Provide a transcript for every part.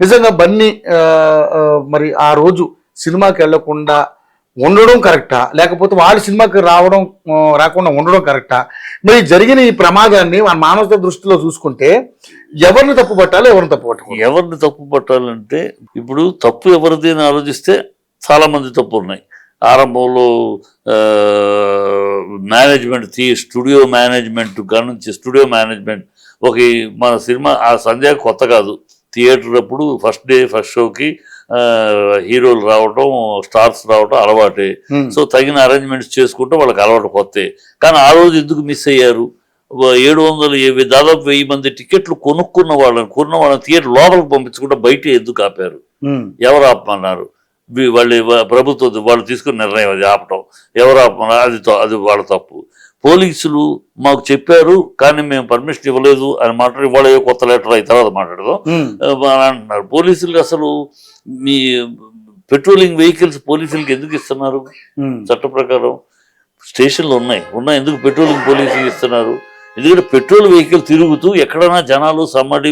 నిజంగా బన్నీ మరి ఆ రోజు సినిమాకి వెళ్లకుండా ఉండడం కరెక్టా, లేకపోతే వాళ్ళు సినిమాకి రాకుండా ఉండడం కరెక్టా? మరి జరిగిన ఈ ప్రమాదాన్ని మన మానవత దృష్టిలో చూసుకుంటే ఎవరిని తప్పు పట్టాలి, ఎవరిని తప్పు పట్టాలి? ఎవరిని తప్పు పట్టాలంటే ఇప్పుడు తప్పు ఎవరిది అని ఆలోచిస్తే చాలా మంది తప్పు ఉన్నాయి. ఆరంభంలో మేనేజ్మెంట్ స్టూడియో మేనేజ్మెంట్ కానుంచి స్టూడియో మేనేజ్మెంట్ మన సినిమా ఆ సంధ్య కొత్త కాదు. థియేటర్ అప్పుడు ఫస్ట్ డే ఫస్ట్ షోకి హీరోలు రావటం, స్టార్స్ రావటం అలవాటే. సో తగిన అరేంజ్మెంట్స్ చేసుకుంటే వాళ్ళకి అలవాటు కొత్తే. కానీ ఆ రోజు ఎందుకు మిస్ అయ్యారు? 700 దాదాపు 1000 మంది టికెట్లు కొన్న వాళ్ళని థియేటర్ లోపలికి పంపించకుండా బయట ఎందుకు ఆపారు? ఎవరు ఆపమన్నారు? వాళ్ళు ప్రభుత్వం వాళ్ళు తీసుకున్న నిర్ణయం అది ఆపటం. ఎవరు ఆపమన్నారు? అది వాళ్ళ తప్పు. పోలీసులు మాకు చెప్పారు కానీ మేము పర్మిషన్ ఇవ్వలేదు అని మాట్లాడి వాళ్ళ కొత్త లెటర్ అయిన తర్వాత మాట్లాడదాం అంటున్నారు. పోలీసులు అసలు మీ పెట్రోలింగ్ వెహికల్స్ పోలీసులకి ఎందుకు ఇస్తున్నారు? చట్ట ప్రకారం స్టేషన్లు ఉన్నాయి ఎందుకు పెట్రోలింగ్ పోలీసులు ఇస్తున్నారు? ఎందుకంటే పెట్రోల్ వెహికల్ తిరుగుతూ ఎక్కడైనా జనాలు సమ్మడి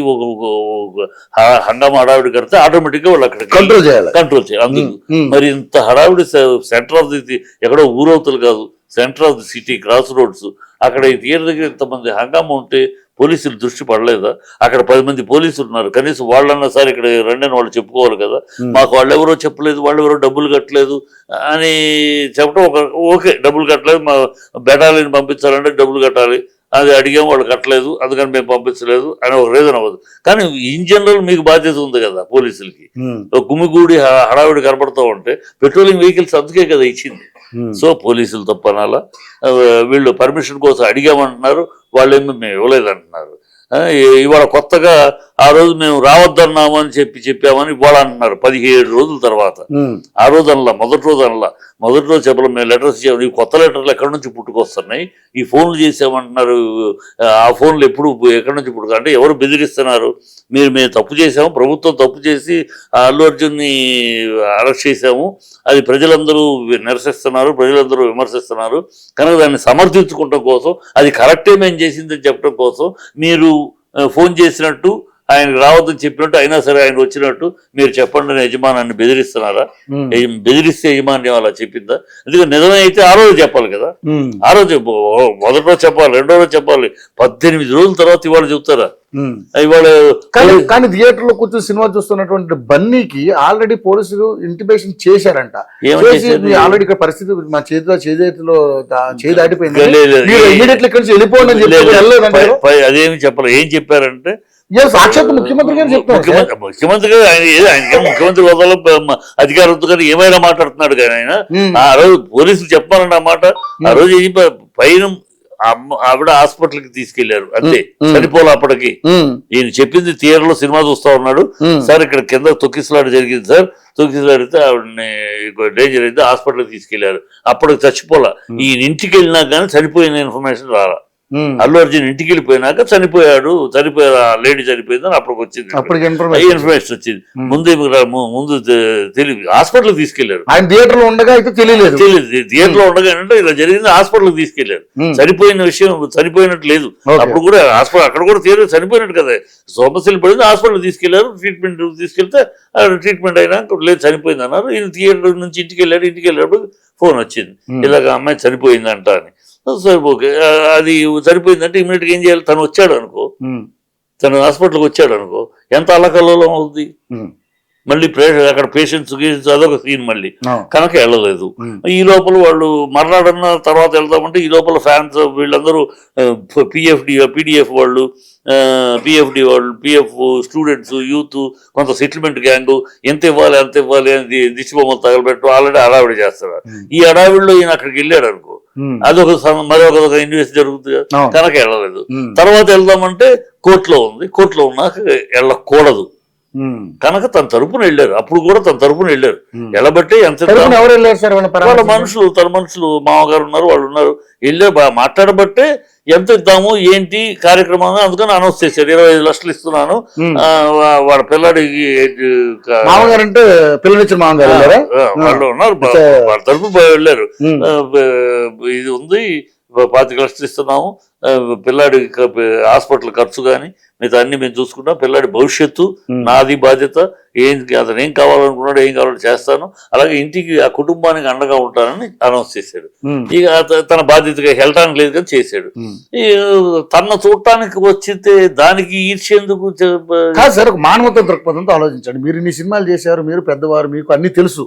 హంగామా హడావిడి కడితే ఆటోమేటిక్గా వాళ్ళు అక్కడ కంట్రోల్ చేయాలి. అందుకు మరి ఇంత హడావిడి సెంటర్ ఆఫ్ ది ఎక్కడో ఊరవతలు కాదు, centre of the city cross roads, అక్కడ ఈ థియేటర్ దగ్గర ఇంతమంది హంగామా ఉంటే పోలీసులు దృష్టి పడలేదా? అక్కడ 10 మంది పోలీసులు ఉన్నారు, కనీసం వాళ్ళన్నా సరే ఇక్కడ రెండని వాళ్ళు చెప్పుకోవాలి కదా. మాకు వాళ్ళెవరో చెప్పలేదు, వాళ్ళెవరో డబ్బులు కట్టలేదు అని చెప్పడం ఓకే, డబ్బులు కట్టలేదు, మా బెటాలియన్ పంపించాలంటే డబ్బులు కట్టాలి, అది అడిగాము వాళ్ళు కట్టలేదు అందుకని మేము పంపించలేదు అని ఒక రీజన్ అవ్వదు. కానీ ఇన్ జనరల్ మీకు బాధ్యత ఉంది కదా పోలీసులకి. గుమిగూడి హడావిడి కనపడుతూ ఉంటే పెట్రోలింగ్ వెహికల్స్ అందుకే కదా ఇచ్చింది. సో పోలీసులు తప్పనాలా? వీళ్ళు పర్మిషన్ కోసం అడిగామంటున్నారు, వాళ్ళేమో మేము ఇవ్వలేదంటున్నారు. ఇవాళ కొత్తగా ఆ రోజు మేము రావద్దన్నాము అని చెప్పామని ఇవాళ అంటున్నారు 17 రోజుల తర్వాత. ఆ రోజు అనలా, మొదటి రోజు చెప్పలేం. మేము లెటర్స్ ఇచ్చాము, ఈ కొత్త లెటర్లు ఎక్కడి నుంచి పుట్టుకొస్తున్నాయి, ఈ ఫోన్లు చేసామంటున్నారు. ఆ ఫోన్లు ఎక్కడి నుంచి పుట్టుకు అంటే ఎవరు బెదిరిస్తున్నారు? మేము తప్పు చేసాము, ప్రభుత్వం తప్పు చేసి అల్లు అర్జున్ని అరెస్ట్ చేశాము, అది ప్రజలందరూ నిరసిస్తున్నారు, ప్రజలందరూ విమర్శిస్తున్నారు, కనుక దాన్ని సమర్థించుకోవడం కోసం అది కరెక్టే మేము చేసిందని చెప్పడం కోసం మీరు ఫోన్ చేసినట్టు ఆయనకు రావద్దని చెప్పినట్టు అయినా సరే ఆయన వచ్చినట్టు మీరు చెప్పండి యజమానాన్ని బెదిరిస్తున్నారా? బెదిరిస్తే యజమాని అలా చెప్పిందా? ఎందుకంటే నిజమే అయితే ఆ రోజు చెప్పాలి కదా. ఆ రోజు మొదటి రోజు చెప్పాలి, రెండో రోజు చెప్పాలి. 18 రోజుల తర్వాత ఇవాళ చెప్తారా? ఇవాళ కానీ థియేటర్ లో కూర్చొని సినిమా చూస్తున్నటువంటి బన్నీకి ఆల్రెడీ పోలీసులు ఇంటిమేషన్ చేశారంట. ఆల్రెడీ ఇక్కడ పరిస్థితి మా చేతిలో చేయి దాటిపోయింది, వెళ్ళిపోండి అని చెప్పి అదేమి చెప్పాలి. ఏం చెప్పారంటే సాక్షాత్ ముఖ్యమంత్రి గారు చెప్తారు. ముఖ్యమంత్రి గారు ఆయన ముఖ్యమంత్రి హోదాలో అధికారంతో కానీ ఏమైనా మాట్లాడుతున్నాడు కానీ ఆయన ఆ రోజు పోలీసులు చెప్పాలండి ఆ మాట. ఆ రోజు పైన ఆవిడ హాస్పిటల్ కి తీసుకెళ్లారు అంతే, చనిపోలే అప్పటికి. ఈయన చెప్పింది థియేటర్ లో సినిమా చూస్తా ఉన్నాడు సార్, ఇక్కడ కింద తొక్కిసలాట జరిగింది సార్, తొక్కిసలాడితే ఆవిడని డేంజర్ అయితే హాస్పిటల్ కి తీసుకెళ్లారు. అప్పటికి చచ్చిపోలా. ఈయన ఇంటికి వెళ్ళినా కానీ చనిపోయిన ఇన్ఫర్మేషన్ రాలా. అల్లు అర్జున్ ఇంటికి వెళ్ళిపోయినాక చనిపోయారు, లేడీ చనిపోయిందని అప్పటికి వచ్చింది ఇన్ఫర్మేషన్ వచ్చింది. ముందు తెలియదు, హాస్పిటల్ తీసుకెళ్లారు. ఆయన థియేటర్ లో ఉండగా అయితే తెలియలేదు. థియేటర్ లో ఉండగా అంటే ఇలా జరిగింది, హాస్పిటల్ తీసుకెళ్లారు. చనిపోయిన విషయం చనిపోయినట్టు లేదు. అప్పుడు కూడా హాస్పిటల్ అక్కడ కూడా థియేటర్ చనిపోయినట్టు కదా, సమస్యలు పడింది, హాస్పిటల్ తీసుకెళ్లారు. ట్రీట్మెంట్ తీసుకెళ్తే ట్రీట్మెంట్ అయినాక లేదు చనిపోయింది అన్నారు. ఈయన థియేటర్ నుంచి ఇంటికి వెళ్ళేటప్పుడు ఫోన్ వచ్చింది, ఇలాగ అమ్మాయి చనిపోయిందంట అని. సరే ఓకే, అది సరిపోయిందంటే ఇమీడియట్ గా ఏం చేయాలి? తను వచ్చాడు అనుకో, తను హాస్పిటల్కి వచ్చాడు అనుకో, ఎంత అల్లకల్లోలం అవుతుంది. మళ్ళీ అక్కడ పేషెంట్స్ అదొక సీన్ మళ్ళీ కనుక వెళ్ళలేదు. ఈ లోపల వాళ్ళు మర్నాడన్న తర్వాత వెళ్దామంటే ఈ లోపల ఫ్యాన్స్ వీళ్ళందరూ పీడిఎఫ్ వాళ్ళు పిఎఫ్ స్టూడెంట్స్ యూత్ కొంత సెటిల్మెంట్ గ్యాంగ్ ఎంత ఇవ్వాలి అంత ఇవ్వాలి అని దిష్టిబొమ్మలు తగలబెట్టు ఆల్రెడీ హడావిడి చేస్తారు. ఈ హడావిడిలో ఈయన అక్కడికి వెళ్ళాడు అనుకో, మరొక ఇన్వెస్ట్ జరుగుతుంది కనుక వెళ్ళలేదు. తర్వాత వెళ్దామంటే కోర్టులో ఉంది, కోర్టులో ఉన్నాక వెళ్ళకూడదు కనుక తన తరపున వెళ్ళారు. అప్పుడు కూడా తన తరపున వెళ్ళారు. వెళ్ళబట్టే ఎంత వాళ్ళ మనుషులు తన మనుషులు మామగారు ఉన్నారు, వాళ్ళు ఉన్నారు, వెళ్ళారు. మాట్లాడబట్టే ఎంత ఇద్దాము ఏంటి కార్యక్రమం అందుకని అనౌన్స్ చేశారు. 25 లక్షలు ఇస్తున్నాను వాళ్ళ పిల్లాడికి. మామగారు అంటే పిల్లనిచ్చిన మామగారు వాళ్ళు ఉన్నారు, వాళ్ళ తరపు వెళ్ళారు. ఇది ఉంది 25 లక్షలు ఇస్తున్నాము, పిల్లాడి హాస్పిటల్ ఖర్చు కానీ మిగతా అన్ని మేము చూసుకుంటాం, పిల్లాడి భవిష్యత్తు నాది బాధ్యత, అతను ఏం కావాలనుకున్నాడు ఏం కావాలో చేస్తాను, అలాగే ఇంటికి ఆ కుటుంబానికి అండగా ఉంటానని అనౌన్స్ చేశాడు. ఇక తన బాధ్యతగా వెళ్ళటానికి లేదు కానీ చేశాడు. ఈ తన చూడటానికి వచ్చితే దానికి ఈర్ష్యేందుకు? కాదు సార్, ఒక మానవత దృక్పథంతో ఆలోచించండి. మీరు ఇన్ని సినిమాలు చేశారు, మీరు పెద్దవారు, మీకు అన్ని తెలుసు.